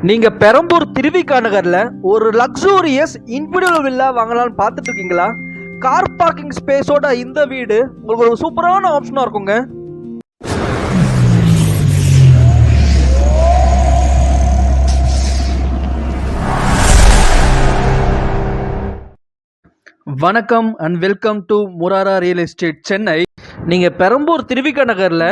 நீங்க பெரம்பூர் திருவிக நகர்ல ஒரு லக்ஸூரியஸ் இண்டிவிஜுவல் வில்லா வாங்கலாம்னு பார்த்துட்டு இருக்கீங்களா? கார் பார்க்கிங் ஸ்பேஸோட இந்த வீடு உங்களுக்கு ஒரு சூப்பரான ஆப்ஷனா இருக்குங்க. வணக்கம் and welcome to Murara real estate Chennai. நீங்க பெரம்பூர் திருவிக நகர்ல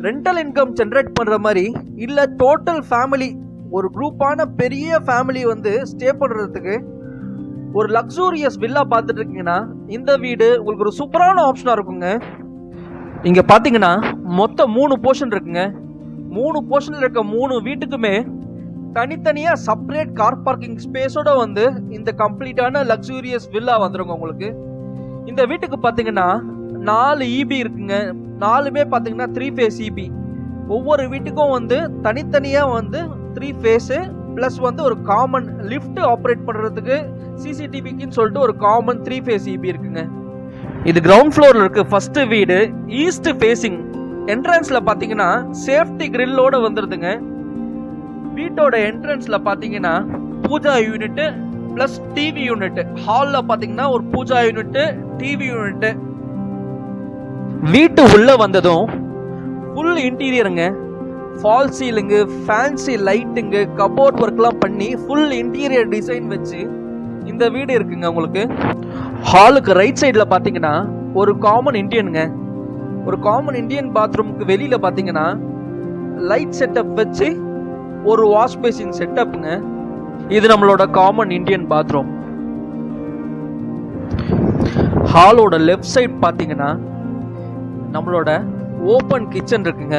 ரெண்டல் இன்கம் ஜென்ரேட் பண்ற மாதிரி இல்ல டோட்டல் ஃபேமிலி ஒரு குரூப்பான பெரிய ஃபேமிலி ஸ்டே பண்ணுறதுக்கு ஒரு லக்ஸூரியஸ் வில்லா பார்த்துட்டு இருக்கீங்கன்னா இந்த வீடு உங்களுக்கு ஒரு சூப்பரான ஆப்ஷனாக இருக்குங்க. இங்கே பார்த்தீங்கன்னா மொத்தம் 3 போர்ஷன் இருக்குங்க. 3 போர்ஷனில் இருக்க 3 வீட்டுக்குமே தனித்தனியாக செப்பரேட் கார் பார்க்கிங் ஸ்பேஸோட இந்த கம்ப்ளீட்டான லக்ஸூரியஸ் வில்லா வந்துருங்க உங்களுக்கு. இந்த வீட்டுக்கு பார்த்தீங்கன்னா 4 EB இருக்குங்க. 4மே பார்த்தீங்கன்னா 3 phase EB. ஒவ்வொரு வீட்டுக்கும் தனித்தனியாக 3 phase ப்ளஸ் ஒரு காமன் லிஃப்ட் ஆப்ரேட் பண்ணுறதுக்கு சிசிடிவிக்குன்னு சொல்லிட்டு ஒரு காமன் 3 phase EB இருக்குங்க. இது கிரவுண்ட் ஃப்ளோரில் இருக்கு ஃபர்ஸ்ட் வீடு. ஈஸ்ட் ஃபேஸிங் என்ட்ரன்ஸில் பார்த்தீங்கன்னா சேஃப்டி கிரில்லோட வந்துடுதுங்க. வீட்டோட என்ட்ரன்ஸில் பார்த்தீங்கன்னா puja unit plus TV unit. ஹாலில் பார்த்தீங்கன்னா ஒரு பூஜா யூனிட்டு, டிவி யூனிட்டு. வீட்டு உள்ள வந்ததும் ஃபுல் இன்டீரியருங்க. False ceiling, fancy lighting, cupboard ஒர்க்லாம் பண்ணி ஃபுல் இன்டீரியர் டிசைன் வச்சு இந்த வீடு இருக்குங்க உங்களுக்கு. ஹாலுக்கு ரைட் சைடில் பார்த்தீங்கன்னா ஒரு காமன் இண்டியனுங்க. ஒரு காமன் இண்டியன் பாத்ரூமுக்கு வெளியில் பார்த்தீங்கன்னா லைட் செட்டப் வச்சு ஒரு வாஷ் பேசின் செட்டப்புங்க. இது நம்மளோட காமன் இண்டியன் பாத்ரூம். ஹாலோட லெஃப்ட் சைட் பார்த்தீங்கன்னா நம்மளோட ஓப்பன் கிச்சன் இருக்குங்க.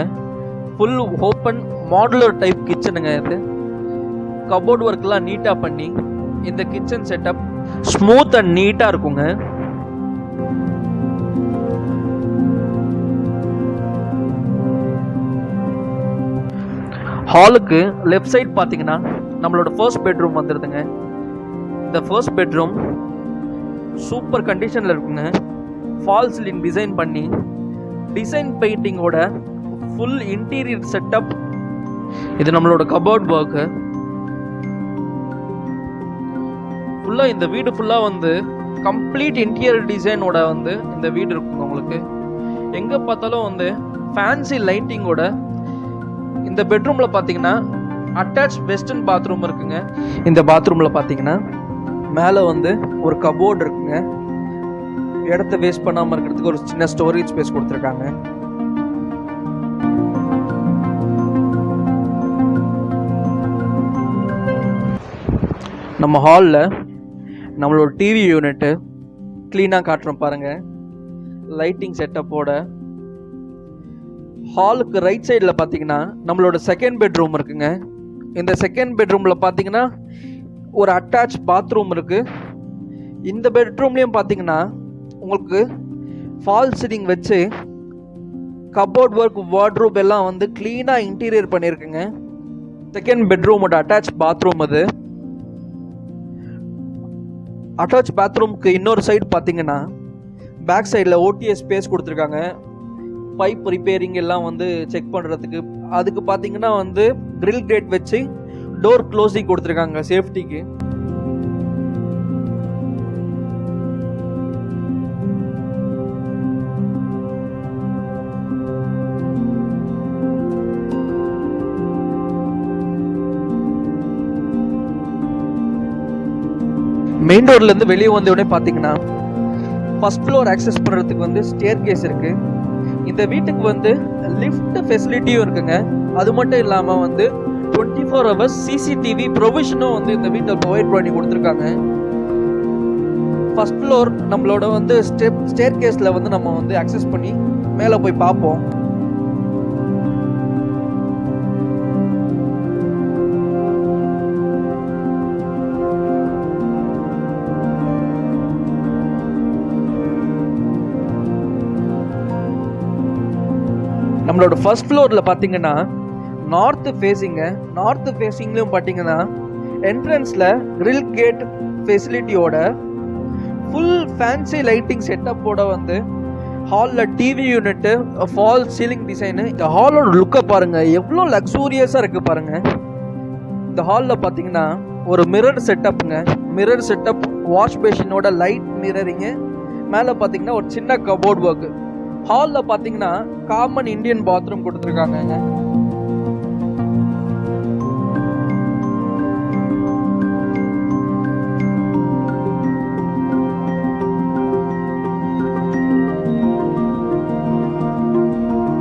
ஃபுல் ஓப்பன் மாடுலர் டைப் கிச்சனுங்க. இது கபோர்ட் ஒர்க்லாம் நீட்டாக பண்ணி இந்த கிச்சன் செட்டப் ஸ்மூத் அண்ட் நீட்டாக இருக்குங்க. ஹாலுக்கு லெஃப்ட் சைட் பார்த்தீங்கன்னா நம்மளோட ஃபர்ஸ்ட் பெட்ரூம் வந்துடுதுங்க. இந்த ஃபர்ஸ்ட் பெட்ரூம் சூப்பர் கண்டிஷனில் இருக்குங்க. ஃபால் சீலிங் டிசைன் பண்ணி டிசைன் பெயிண்டிங்கோட ஃபுல் இன்டீரியர் செட்டப். இது நம்மளோட கபோர்ட் ஒர்க்கு. ஃபுல்லாக இந்த வீடு ஃபுல்லாக கம்ப்ளீட் இன்டீரியர் டிசைனோட இந்த வீடு இருக்குங்க உங்களுக்கு. எங்கே பார்த்தாலும் ஃபேன்சி லைட்டிங்கோட. இந்த பெட்ரூமில் பார்த்தீங்கன்னா அட்டாச் வெஸ்டர்ன் பாத்ரூம் இருக்குங்க. இந்த பாத்ரூமில் பார்த்தீங்கன்னா மேலே ஒரு கபோர்டு இருக்குங்க. இடத்த வேஸ்ட் பண்ணாமல் இருக்கிறதுக்கு ஒரு சின்ன ஸ்டோரேஜ் ஸ்பேஸ் கொடுத்துருக்காங்க. நம்ம ஹாலில் நம்மளோட டிவி யூனிட்டு க்ளீனாக காட்டுறோம் பாருங்கள், லைட்டிங் செட்டப்போட. ஹாலுக்கு ரைட் சைடில் பார்த்தீங்கன்னா நம்மளோட செகண்ட் பெட்ரூம் இருக்குங்க. இந்த செகண்ட் பெட்ரூமில் பார்த்தீங்கன்னா ஒரு அட்டாச் பாத்ரூம் இருக்குது. இந்த பெட்ரூம்லேயும் பார்த்தீங்கன்னா உங்களுக்கு ஃபால் சீலிங் வச்சு கபோர்ட் ஒர்க், வார்ட்ரோப் எல்லாம் க்ளீனாக இன்டீரியர் பண்ணியிருக்குங்க. செகண்ட் பெட்ரூமோட அட்டாச் பாத்ரூம் அது. அட்டாச் பாத்ரூம்க்கு இன்னொரு சைடு பார்த்தீங்கன்னா பேக் சைடில் ஓடிஎஸ் ஸ்பேஸ் கொடுத்துருக்காங்க. பைப் ரிப்பேரிங் எல்லாம் செக் பண்ணுறதுக்கு. அதுக்கு பார்த்தீங்கன்னா கிரில் கேட் வச்சு டோர் க்ளோசிங் கொடுத்துருக்காங்க சேஃப்டிக்கு. மெயின் ரோட்லேருந்து வெளியே உடனே பார்த்தீங்கன்னா ஃபர்ஸ்ட் ஃப்ளோர் ஆக்சஸ் பண்ணுறதுக்கு ஸ்டேர் கேஸ் இருக்குது. இந்த வீட்டுக்கு லிஃப்ட் ஃபெசிலிட்டியும் இருக்குங்க. அது மட்டும் இல்லாமல் 24 hours சிசிடிவி ப்ரொவிஷனும் இந்த வீட்டை ப்ரொவைட் பண்ணி கொடுத்துருக்காங்க. ஃபர்ஸ்ட் ஃப்ளோர் நம்மளோட ஸ்டேர் கேஸில் நம்ம ஆக்சஸ் பண்ணி மேலே போய் பார்ப்போம். நம்மளோட ஃபர்ஸ்ட் ஃப்ளோரில் பார்த்தீங்கன்னா நார்த் ஃபேஸிங்க. நார்த் ஃபேஸிங்லையும் பார்த்தீங்கன்னா என்ட்ரன்ஸில் கிரில் கேட் ஃபெசிலிட்டியோட ஃபுல் ஃபேன்சி லைட்டிங் செட்டப்போட ஹாலில் TV unit, false ceiling design. இந்த ஹாலோட லுக்கை பாருங்கள், எவ்வளோ லக்ஸூரியஸாக இருக்குது பாருங்கள். இந்த ஹாலில் பார்த்தீங்கன்னா ஒரு மிரர் செட்டப்புங்க. மிரர் செட்டப், வாஷ் பேஷனோட லைட் மிரரிங்கு, மேலே பார்த்தீங்கன்னா ஒரு சின்ன கபோர்ட் ஒர்க்கு. ஹாலில் பார்த்தீங்கன்னா காமன் இந்தியன் பாத்ரூம் கொடுத்துருக்காங்க.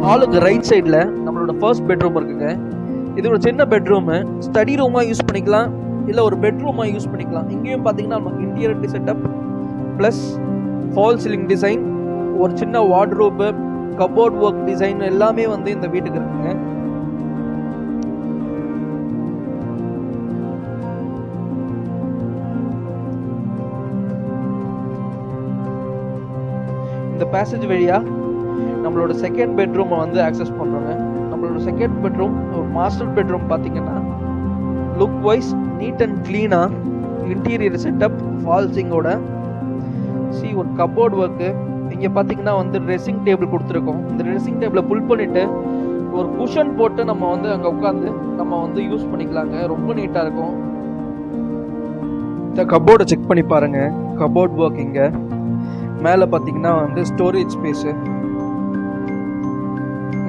ஹாலுக்கு ரைட் சைடில் நம்மளோட ஃபர்ஸ்ட் பெட்ரூம் இருக்குங்க. இது ஒரு சின்ன பெட்ரூமு, ஸ்டடி ரூமாக யூஸ் பண்ணிக்கலாம், இல்லை ஒரு பெட்ரூமாக யூஸ் பண்ணிக்கலாம். இங்கேயும் பார்த்தீங்கன்னா நமக்கு interior setup plus fall ceiling design, ஒரு சின்ன வார்ட்ரோப்பு, கபோர்ட் ஒர்க் டிசைன் எல்லாமே வந்து இந்த வீட்டுக்கு இருக்குங்க. இந்த பேசேஜ் வழியாக நம்மளோட செகண்ட் பெட்ரூமை வந்து ஆக்சஸ் பண்ணுறோங்க. நம்மளோட செகண்ட் பெட்ரூம் ஒரு மாஸ்டர் பெட்ரூம் பார்த்தீங்கன்னா லுக் வைஸ் நீட் அண்ட் க்ளீனாக, இன்டீரியர் செட்டப், ஃபால்சிங்கோட ஒரு கபோர்ட் ஒர்க்கு. இங்கே பார்த்தீங்கன்னா வந்து ட்ரெஸ்ஸிங் டேபிள் கொடுத்துருக்கோம். இந்த ட்ரெஸ்ஸிங் டேபிளை புல் பண்ணிவிட்டு ஒரு குஷன் போட்டு நம்ம வந்து அங்கே உட்காந்து நம்ம வந்து யூஸ் பண்ணிக்கலாங்க. ரொம்ப நீட்டாக இருக்கும். இந்த கபோர்டை செக் பண்ணி பாருங்கள். கபோர்ட் ஒர்க் இங்கே மேலே பார்த்தீங்கன்னா வந்து ஸ்டோரேஜ் ஸ்பேஸு.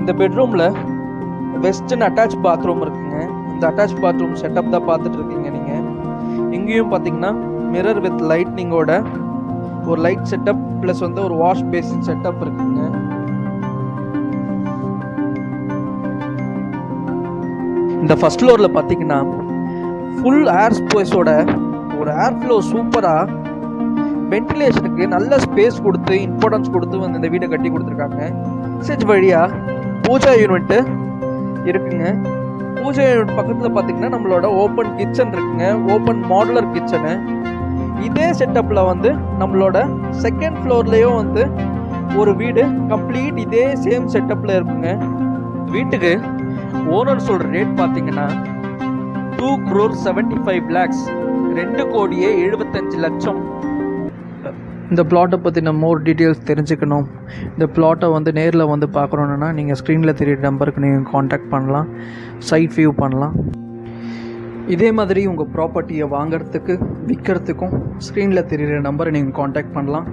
இந்த பெட்ரூமில் வெஸ்டர்ன் அட்டாச் பாத்ரூம் இருக்குங்க. இந்த அட்டாச் பாத்ரூம் செட்டப் தான் பார்த்துட்டு இருக்கீங்க நீங்கள். இங்கேயும் பார்த்தீங்கன்னா மிரர் வித் லைட்னிங்கோட ஒரு லைட் செட்டப் ப்ளஸ் வந்து ஒரு வாஷ் பேசின் செட்டப் இருக்குங்க. இந்த ஃபர்ஸ்ட் ஃப்ளோரில் பார்த்தீங்கன்னா ஃபுல் ஏர் ஸ்பேஸோட ஒரு ஏர் ஃப்ளோ சூப்பராக வென்டிலேஷனுக்கு நல்ல ஸ்பேஸ் கொடுத்து இம்பார்ட்டன்ஸ் கொடுத்து வந்து இந்த வீடை கட்டி கொடுத்துருக்காங்க. பேசேஜ் வழியாக பூஜா யூனிட்டு இருக்குங்க. பூஜா யூனிட் பக்கத்தில் பார்த்தீங்கன்னா நம்மளோட ஓப்பன் கிச்சன் இருக்குங்க. Open modular kitchen. இதே செட்டப்பில் வந்து நம்மளோட செகண்ட் ஃப்ளோர்லேயும் வந்து ஒரு வீடு கம்ப்ளீட் இதே சேம் செட்டப்பில் இருக்குங்க. வீட்டுக்கு ஓனர் சொல்கிற ரேட் பார்த்தீங்கன்னா 2,75,00,000, 2,75,00,000. இந்த பிளாட்டை பற்றின மோர் டீட்டெயில்ஸ் தெரிஞ்சுக்கணும், இந்த பிளாட்டை வந்து நேரில் வந்து பார்க்குறோன்னா நீங்கள் ஸ்க்ரீனில் தெரியுற நம்பருக்கு நீங்கள் காண்டாக்ட் பண்ணலாம், சைட் வியூ பண்ணலாம். இதே மாதிரி உங்கள் ப்ராப்பர்ட்டியை வாங்கிறதுக்கு விற்கிறதுக்கும் ஸ்க்ரீனில் தெரிகிற நம்பரை நீங்கள் காண்டாக்ட் பண்ணலாம்.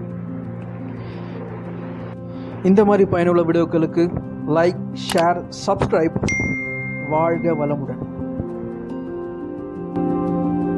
இந்த மாதிரி பயனுள்ள வீடியோக்களுக்கு லைக், ஷேர், சப்ஸ்கிரைப். வாழ்க வளமுடன்.